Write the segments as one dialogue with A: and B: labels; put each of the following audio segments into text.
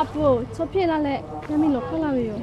A: apo, coba lale, kami lokal lah yo.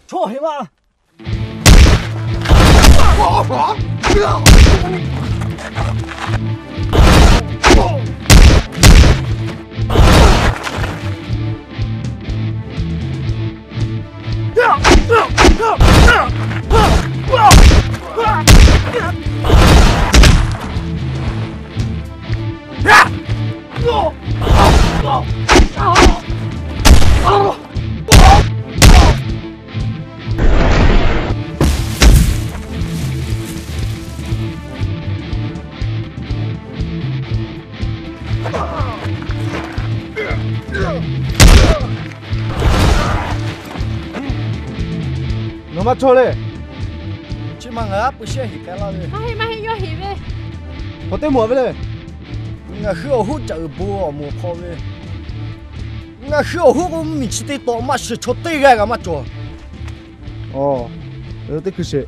B: Cho hết mà.
C: nó mà cho lên
B: Chứ mà ngã bữa xe hít cái lao đi.
A: Mà yo hít về.
C: có tên mùa với lên
B: Ngã khứa hút chợ bùa mùa phò về. Ngã khứa hút cũng mình chỉ to mà sẽ cho tay cái mà cho.
C: 어 이때 글쎄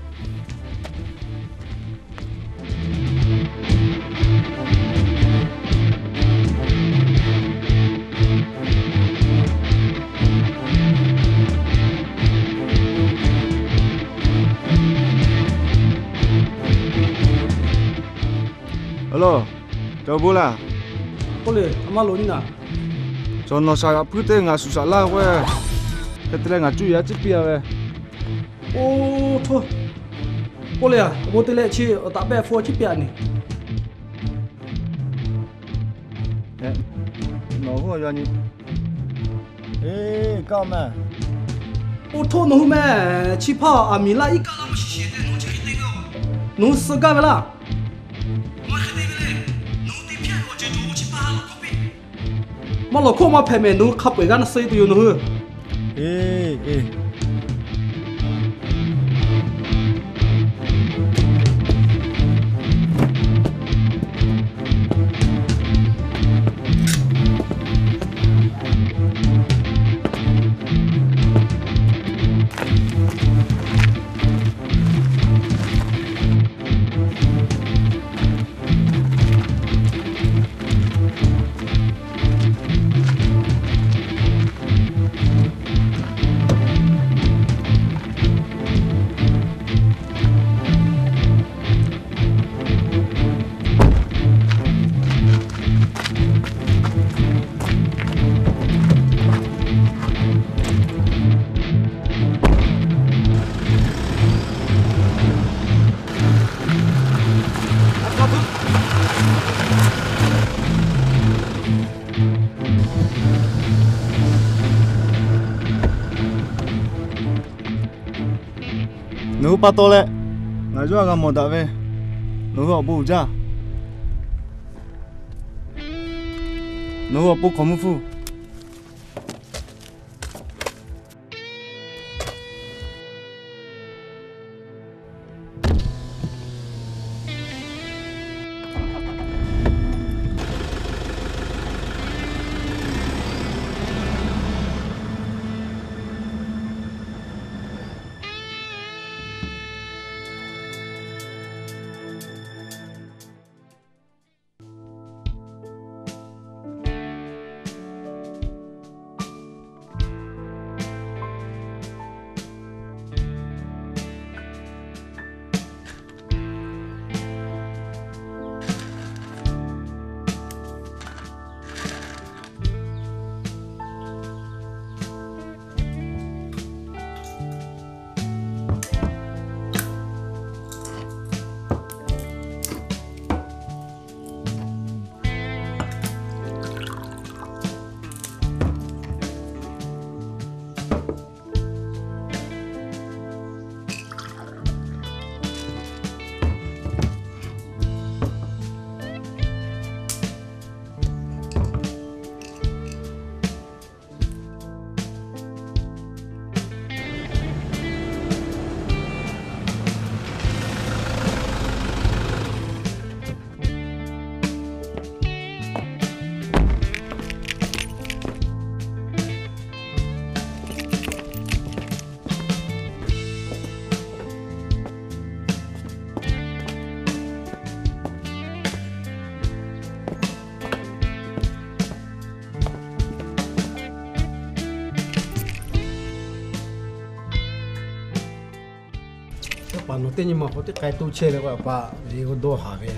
C: alo chào bố là
D: Boleh, amal lo ni na.
C: cho nó sao cứ tên ngà susah lah we cái tên ngà chui á chỉ bia we
D: Oh, thôi. Boleh ah, bố tele chi tak be for chi pia ni.
C: nó không có gì
B: Ê, cao mà.
D: Oh, thôi nó me chi pa amila ikala ma shi de no chi de go. No se ga la. Ma khade bele. No ti pia lo je jo chi pa lo ko bi. Ma lo ko ma phe me no khap we ga na sei tu yo no hu.
B: Ê.
C: nếu bắt to lệ ngài cho ngà một đã về nếu họ bù ra nếu họ bù không phu
D: bà nó tên nhưng mà có cái cái tu chơi là quả bà gì có đồ hả vậy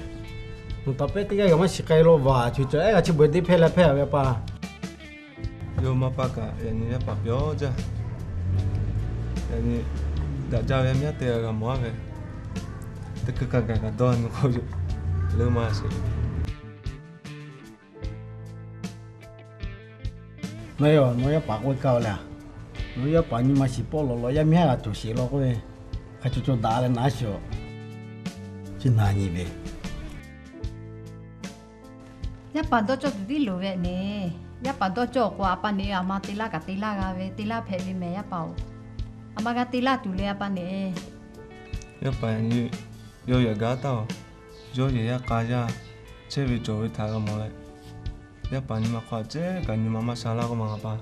D: nó tập cái cái mà xịt cái lô vào chứ chơi cái chỉ bữa đi phê là phê vậy bà
C: yo mà ba cả yani ya pa pyo ja yani đã giao em nhá tiền là mua về tất cả cả don có Leunʼ Maʼ sẽ
D: nói rồi nói bà quay cao là nói bà nhưng mà xịt bỏ lò em nhá là chủ xịt lò cái cái chỗ đá là nát rồi chứ nào như vậy
E: ya pa do cho đi lùi vậy nè ya pa do cho qua pa nè ama tila cả tila ga về tila phê đi mẹ ya pa ama cái tila tu le pa nè
C: ya pa yani yo ya ga tao yo ya ka ya che vi jo vi tha ga mo lại ya pa ni ma kha che ka ni ma sa la ko ma pa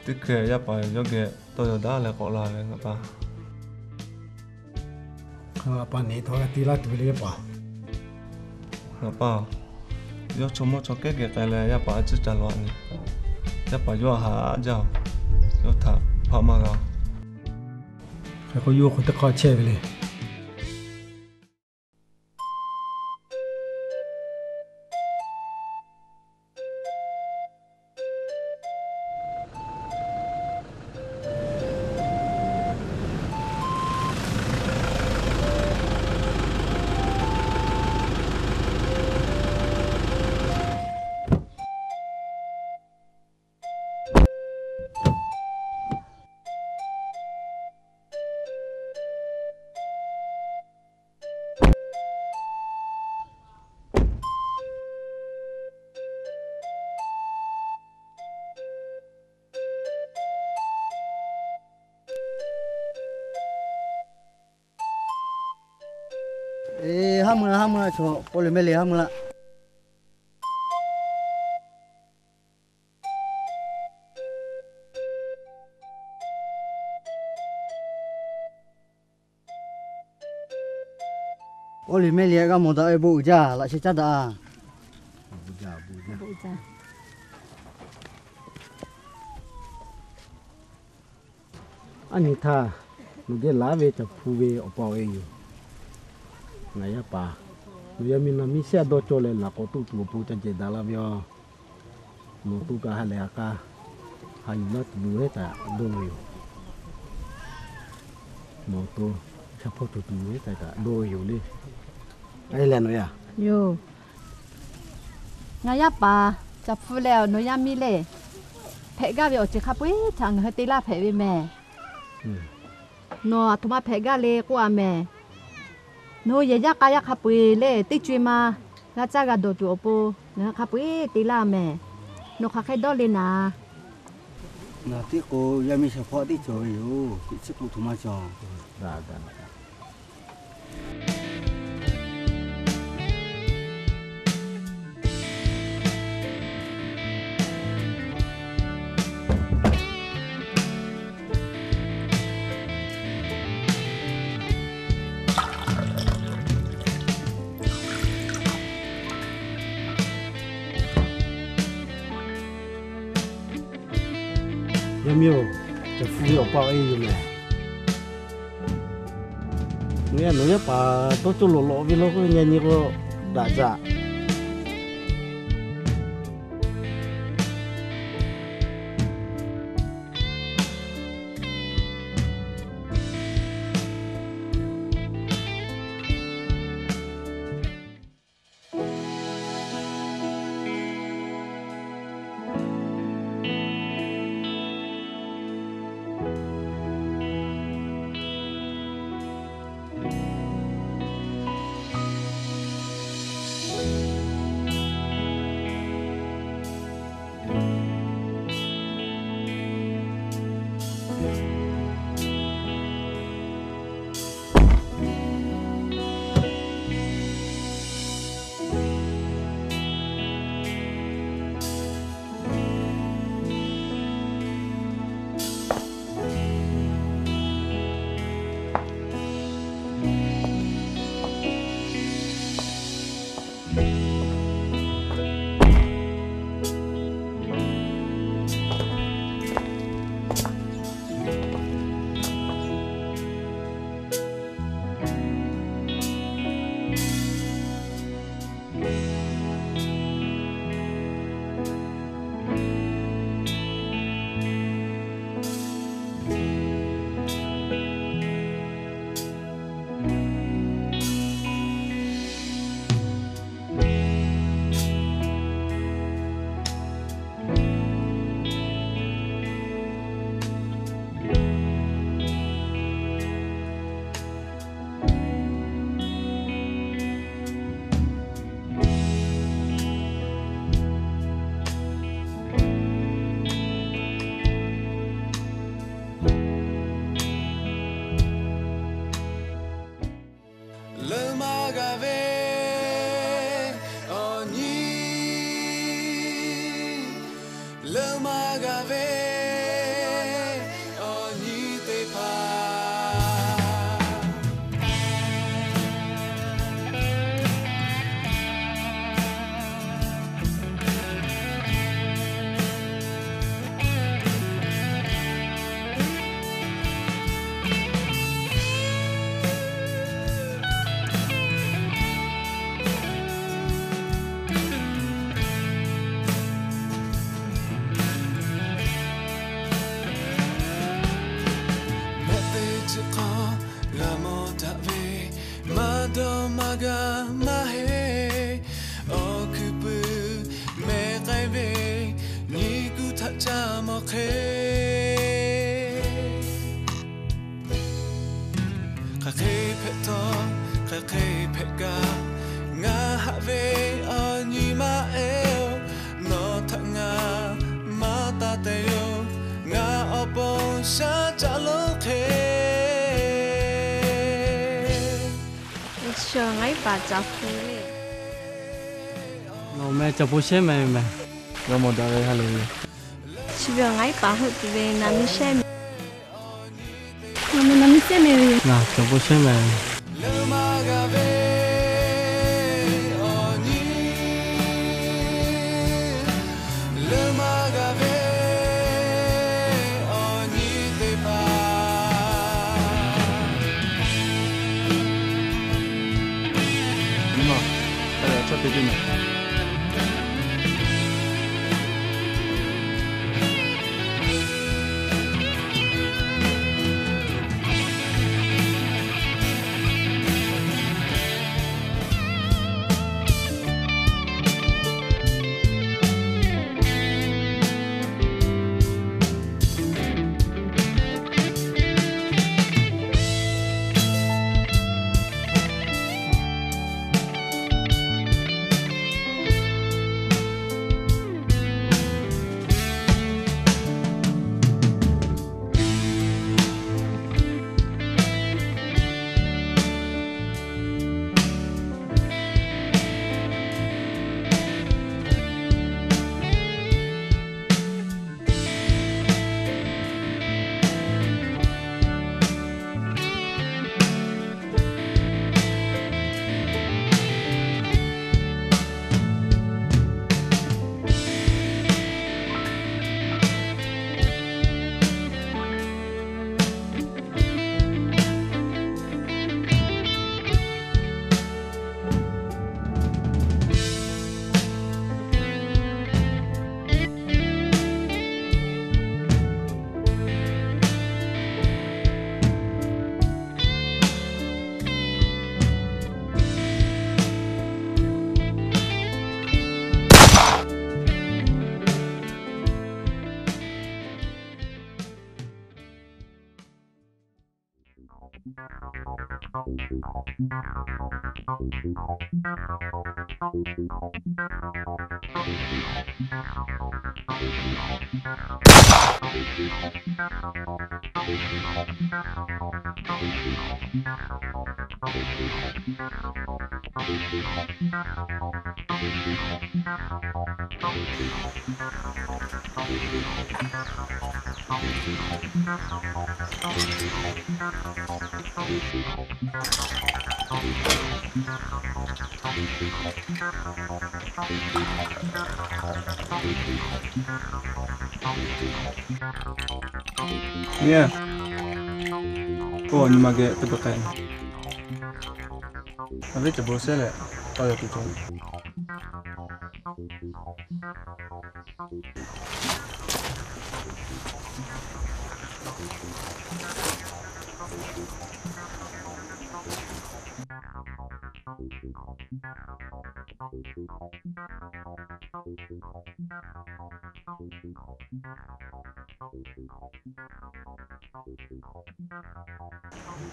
C: tức cái ya pa yo cái tôi đã là có là cái pa
D: bà này thôi tí là tụi lấy bà
C: pa yo chomo cho cái là ya pa chứ trả loạn ya pa yo ha giao yo tha pa ma ga
D: phải có yêu có tất cả chơi về
B: ê ham là cho cô lấy mấy lấy ham là cô lấy mấy lấy cái một tờ bù cha lại sẽ chắc đã
D: anh ấy tha nó cái lá về chụp phu về ở bao ấy này bà bây mình làm xe đôi chỗ lên là có tụ tụ phụ cho chị đã làm cho nó tụ cả hai lẻ cả hai nó tụ hết cả đôi nhiều nó tụ sắp tụ tụ hết cả đôi nhiều đi ai lên rồi à
E: yo ngay ya pa chập phu leo nó ya mi le phê ga về ở chỉ khắp ấy chẳng hơi tila phê về mẹ nó thua mà phê ga le qua mẹ nó giờ ya kaya khắp ấy le tí chui mà ngã cha ga đồ chuột po ngã khắp ấy tila mẹ nó khắc cái đó lên à
B: là tí cô em mình sẽ phó tí chơi yêu tí sức cụ thùng mà cho
D: dạ em yêu cho phu yêu bao ấy rồi nè nghe nói bà tôi cho lộ vì nó có nghe như có đã dạ
C: Leunʼ Maʼ Nyi
A: Awছোঁ Nyi Teʼ chào phu lệ.
D: nó mẹ cho bố xe mẹ
C: Yo mo da re halu.
A: Chỉ biết Nyi Teʼ hụt về nằm mi xem. Nằm mi xem mày.
D: nà cho bố xe mẹ
C: Leunʼ Maʼ Leunʼ Maʼ Nyi Teʼ Hpaॻ. Nima, ada chat đi nè.
F: Iya. Oh, Nyi Teʼ tebakan. Tapi coba saya lihat. Oh ya tuh.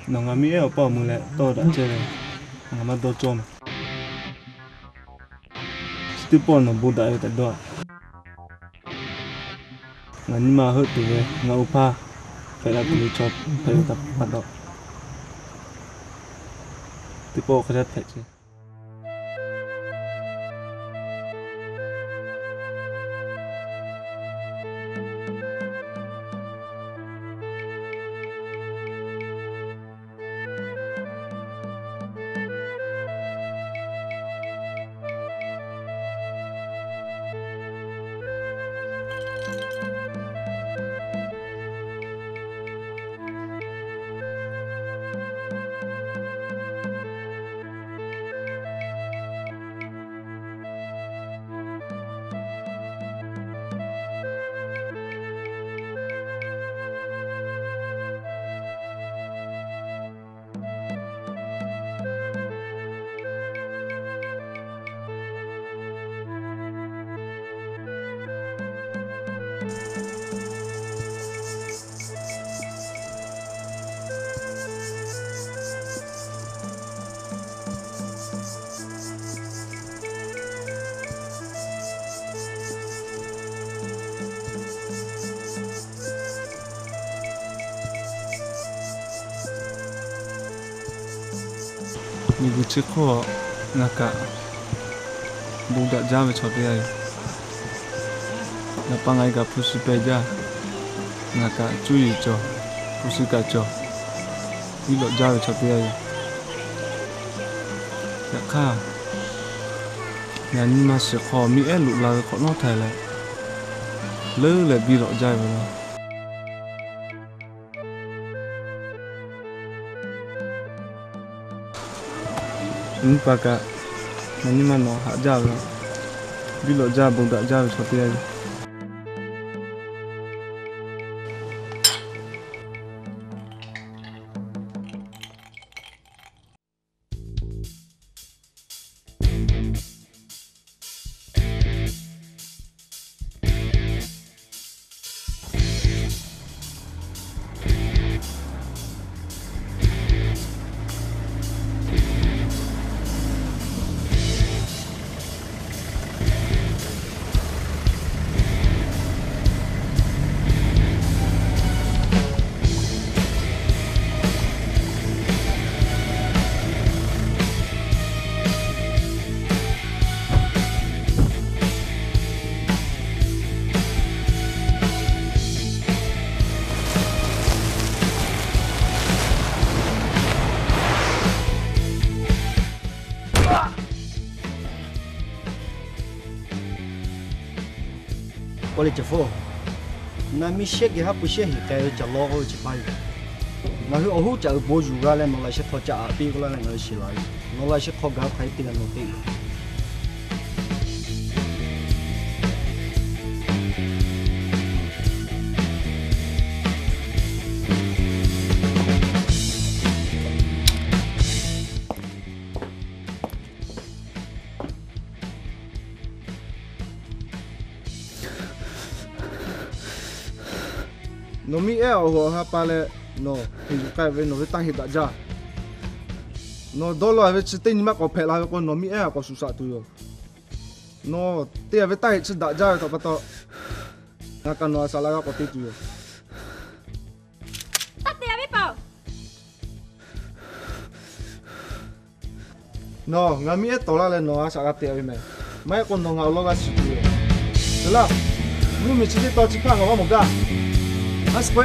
F: Nó ngắm mía ở bờ mưa lẹ to đã chơi ngắm mà to chôm stipon nó bù đại tại đó ngắm mà hơi tụi về ngắm upa phải là tụi chop phải tập hoạt động tipo cái phải chứ
C: Như chiếc khô ngà cả bụng đã ra về cho thế này là bằng ai gặp phụ sư bây giờ ngà cả chú ý cho phụ sư cả cho đi lộ ra về cho thế này ya kha nhà ni mà sẽ khó mi lụ là khó nó thay lại lỡ lại bị lộ ra về nó pa cả nhà ni mà nó hạ ra rồi bị lộ ra bụng đã ra về cho thế này
B: có lẽ chỉ phố nằm mi xe cái hấp bữa xe hiện cái chợ lo chỉ bay mà khi ở hút chợ bố chủ ra lên nó lại sẽ thọ chợ pi cái lại nó xì lại nó lại sẽ khó gặp thấy tiền nó tiền
C: nó mi hồ ha pa le nó hình cái về nó với tăng hiện đại ra nó đó là với chỉ tên mà có phải là con nó mi có sự sợ tụi nó tiền với tăng hiện đại ra thôi bắt đầu na cái nó sao lại có tiền tụi
A: tắt tiền biết bảo
C: nó ngắm mi to là lên nó sao cái tiền với mày mấy con nó ngào lo cái sự tụi được là lúc mình chỉ đi tao chỉ phang nó một cái let's go.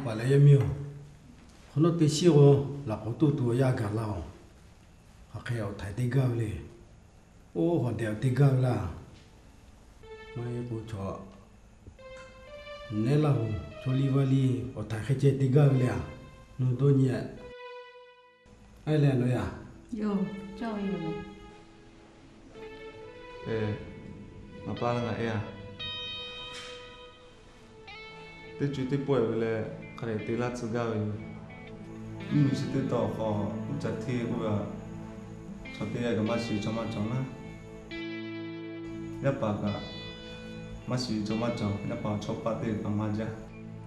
D: bà lấy em yêu họ nói tới siêu là có tu ya cả lao họ khéo thấy tê gạo lên ô họ đeo tê gạo là mấy cô chó nên là cho li vali họ thấy cái chết tê gạo lên nó đôi nhẹ ai lên rồi à
E: Yo cho yo này
C: mà ba là ngại à tết chú tết bội về cái này tết lát sữa gạo mình sẽ tết tỏ họ chặt thi cũng là cho tết cái mà xí cho mà chọn á nhấp bà cả mà xí cho mà chọn nhấp bà cho bà tết cái mà ra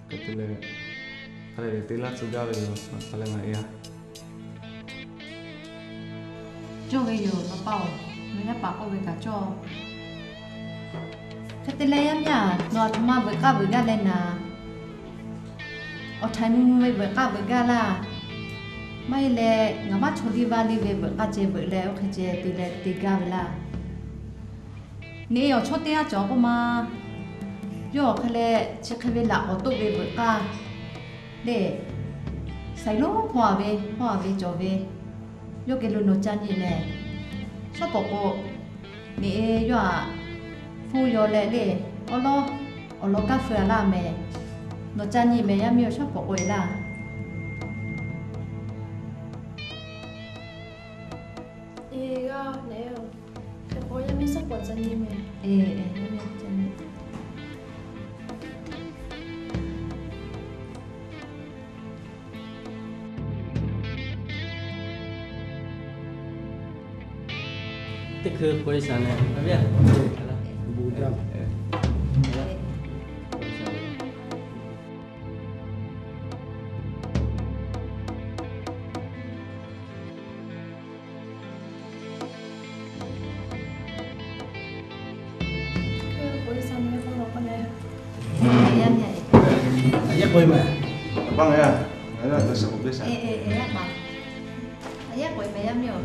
C: cái này tết lát sữa gạo rồi mà là ngại à
E: cho cái yo nó bảo người ta bảo với cả cho thế tên lấy em nhá nó thằng mà với cả với ga lên à ở thái mình với cả là mai lệ ngắm mắt choli vali với cả chế với lệ ở cái chế tỷ lệ tỷ ga là nếu ở chỗ tia chỗ của mà yo cái lệ chỉ cái về là ở tụ với cả để sai lố hòa về chỗ về yo cái luôn nó chán gì nè sao bộ nè yo à phu yo lệ để ở lo cà phê là mẹ nó chán gì mẹ em yêu sao bộ là
A: Iya, Leo. Pokoknya bisa buat senyum ya.
E: Ini jangan.
F: Tích hư của đi sàn này, có biết?
B: Bujang.
A: Boleh sama kalau apa ya?
E: Ayan ya.
D: Ayah koi mah.
C: Abang ya, ada tas aku biasa.
E: Ya bang. Ayah koi bayam yo.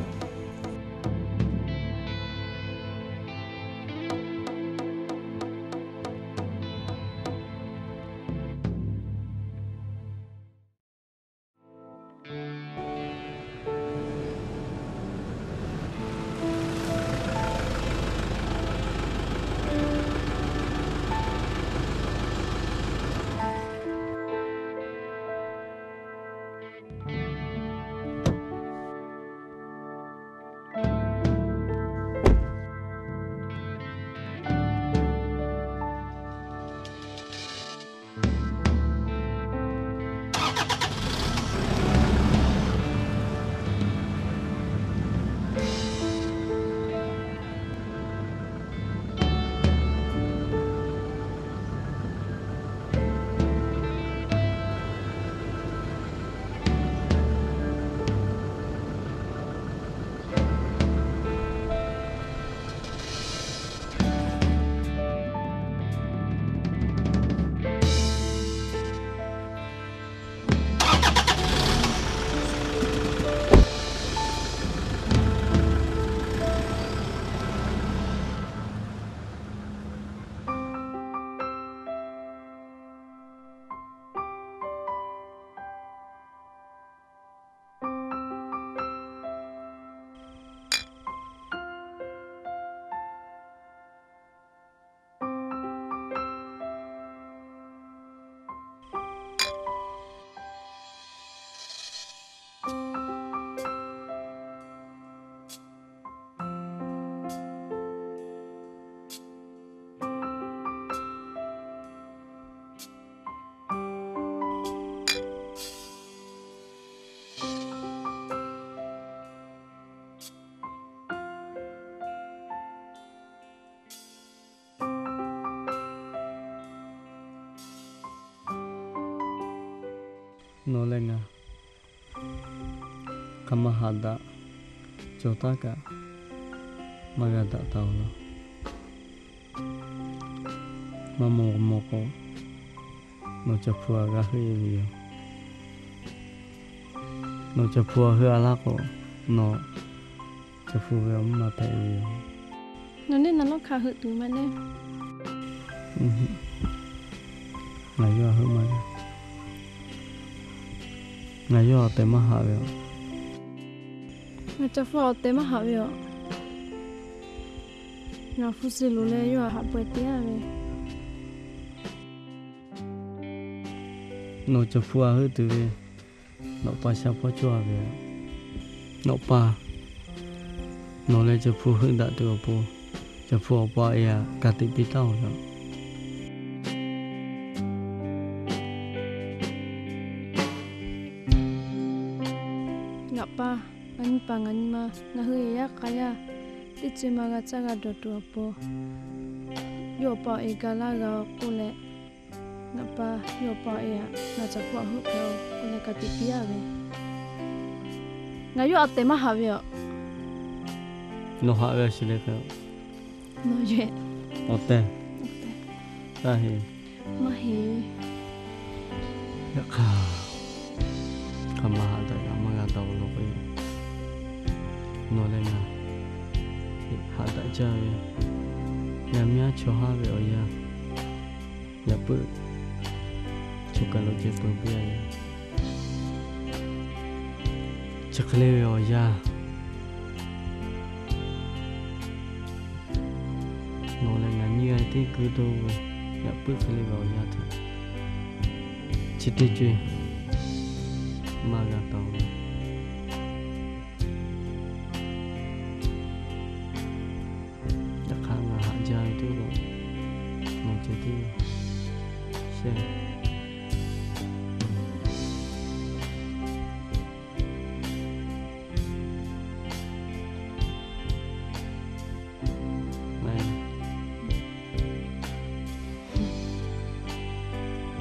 F: Nolenga kamahada jotaka magada taulo mamoko no chapua ga hiyo no chapua alako no chapua mata hiyo
A: Nanti nalo kahut tu mana?
F: ngayo humana ngayo tema hawe
A: Macam apa tema hawe? Ngafu si lule yo apa dia be?
F: no chapua hu tu no pa siapa chua be no pa no le chapua hu da tu apa chapua pa ya kati pitau no
A: Ngapa? Ani pangan ma nahu ya kaya tici maga caga dotu apa? Yo pa egala ga kule. Ngapa yo pa ya na capua hu kau kule katipia be? Ngayo ate ma hawe?
F: no hawe sile ka
A: No ye.
F: ote tahi
A: Mahi.
F: ya ka kamahada ya magada ulo ko no le na hada jawe ya mia choha be oya ya pu chukalo je pu bia ya chakle be oya no le na ni ai ti ku do ya pu kle be oya tha chite je magada ulo aja itu kok mau jadi share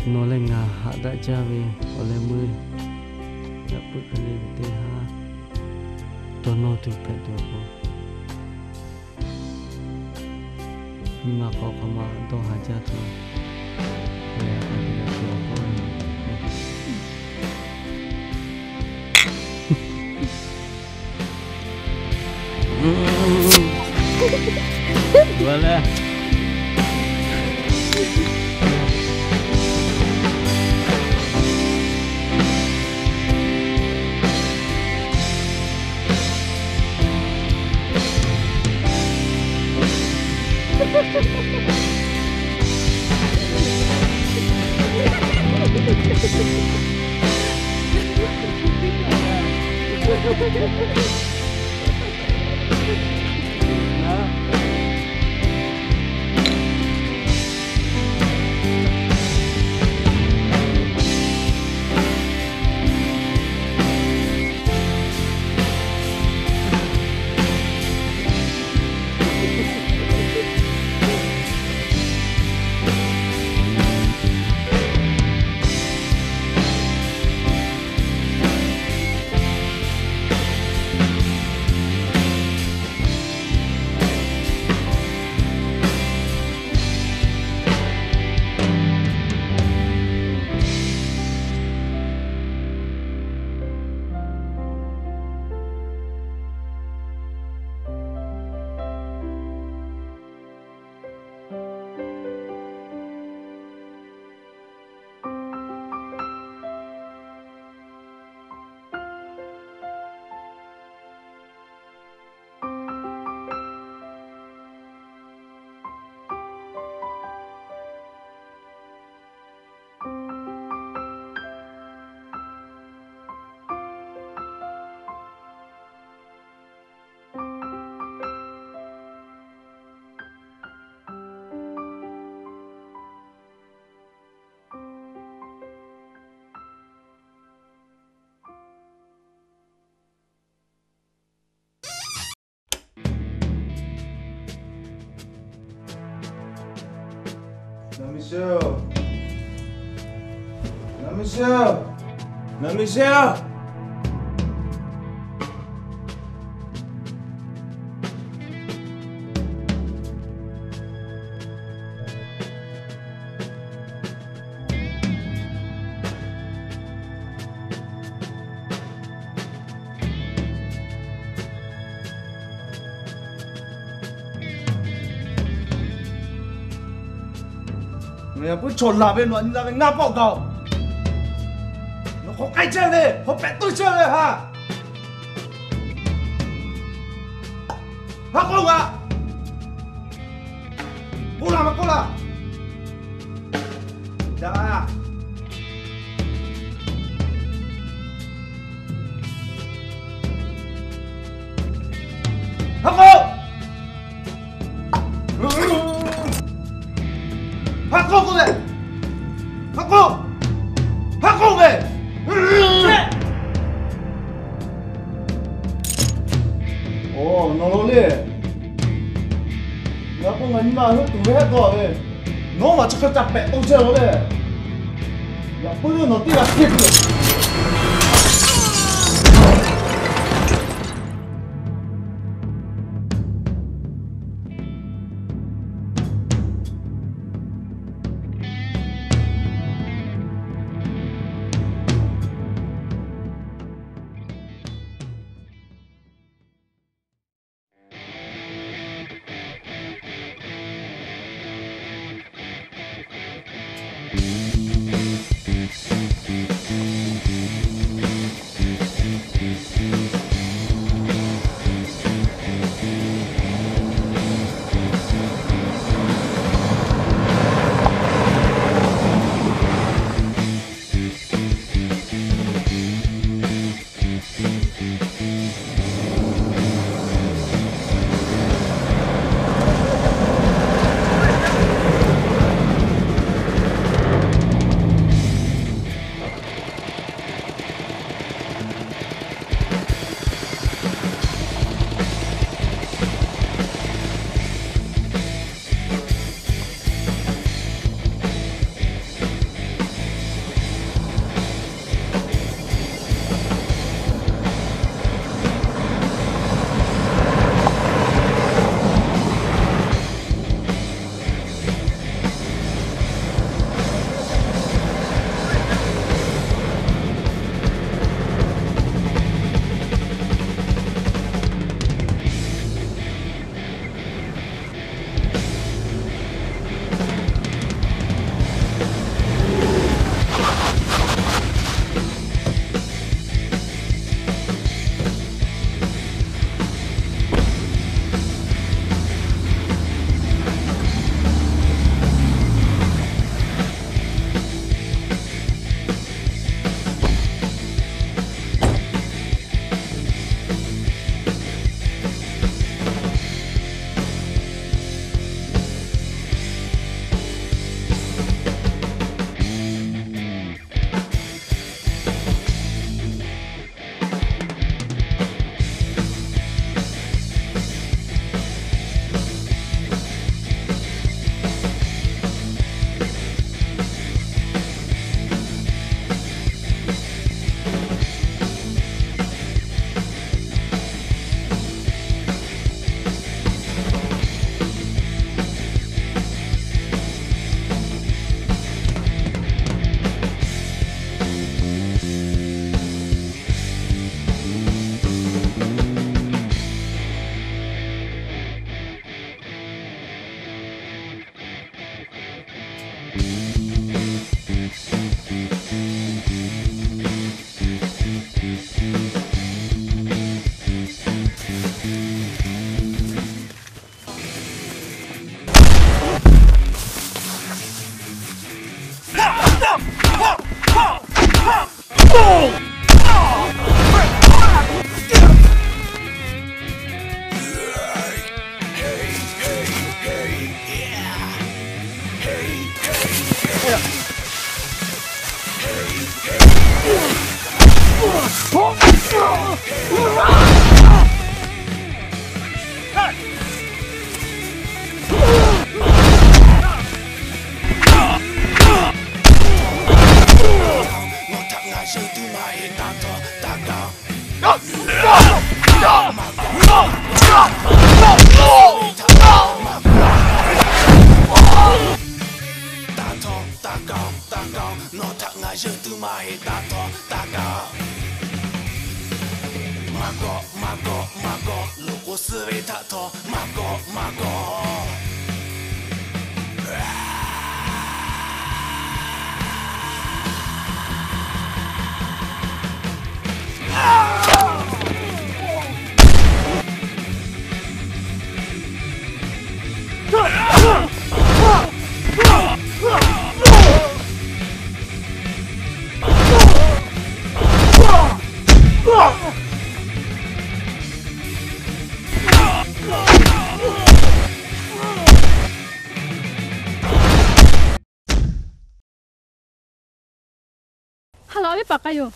F: nó lên ngà hạ đại cha về ở lên mười đã bước cái lên tê ha tôi nó từ phải được không nhưng mà có mà tôi hạ cha thôi là anh đã được không boleh
C: Michelle. Mày cứ trốn là bên nó ra ngáp vào cầu. Nó có cái chơi đi, có bé tôi chơi đi hả? Hả không à? Cô làm mà cô làm. Dạ à. Hả không? Hắc cô về. Hắc cô về. Ồ, nó đi. Nó có ngắn mà nó tụi hết rồi. Nó mà chắc chặt mẹ tôi chơi nó đi. Nó cứ nó đi là thiệt rồi.
A: Halo, apa pakai yo?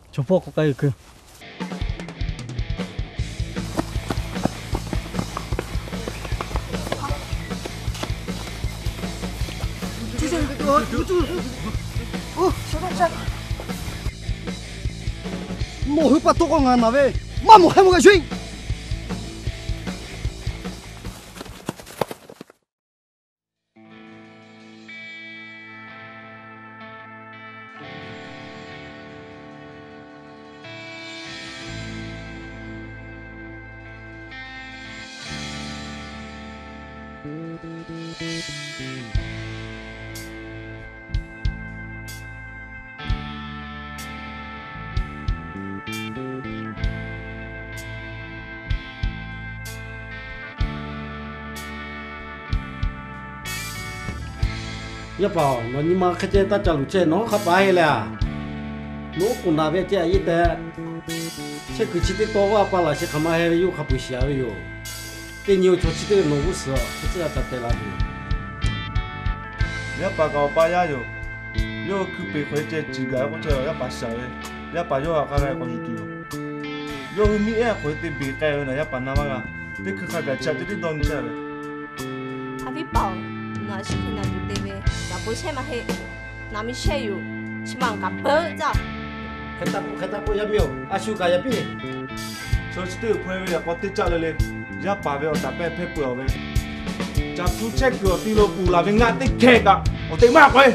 F: Coba kok kayak ke.
B: Mau hấp bắt con ngàn nào về, mà một hai một cái chuyện.
G: ya bảo nó nhưng mà cái chơi ta trả lũ chơi nó khắp ai là nó cũng là về chơi gì thế chơi cứ chỉ to quá pa là chơi khăm ai yêu khắp bữa xíu yêu cái nhiều chỗ chỉ nó不是这是要咋的啦
C: ya pa cao pa ya yo yo cứ bị khói chơi chỉ cái có chơi ya pa sao ya pa yo cái này có gì tiêu yo mi e khói thì bị cái này ya pa na mà cái cứ khai cái chơi thì đón chơi
H: à vì bảo nó chỉ khi nào tụi tebe là bố xem mà hệ nằm mi xem yêu chỉ mong cả bơ ra
G: cái ta có ya miêu Awшу cái ya bi
C: cho chỉ tiêu khói ya có tí chơi lên ya pa về ở tập bé phê bừa về chả chú check cửa tí lô cù là về ngã tích kẹt à ở tây mạc vậy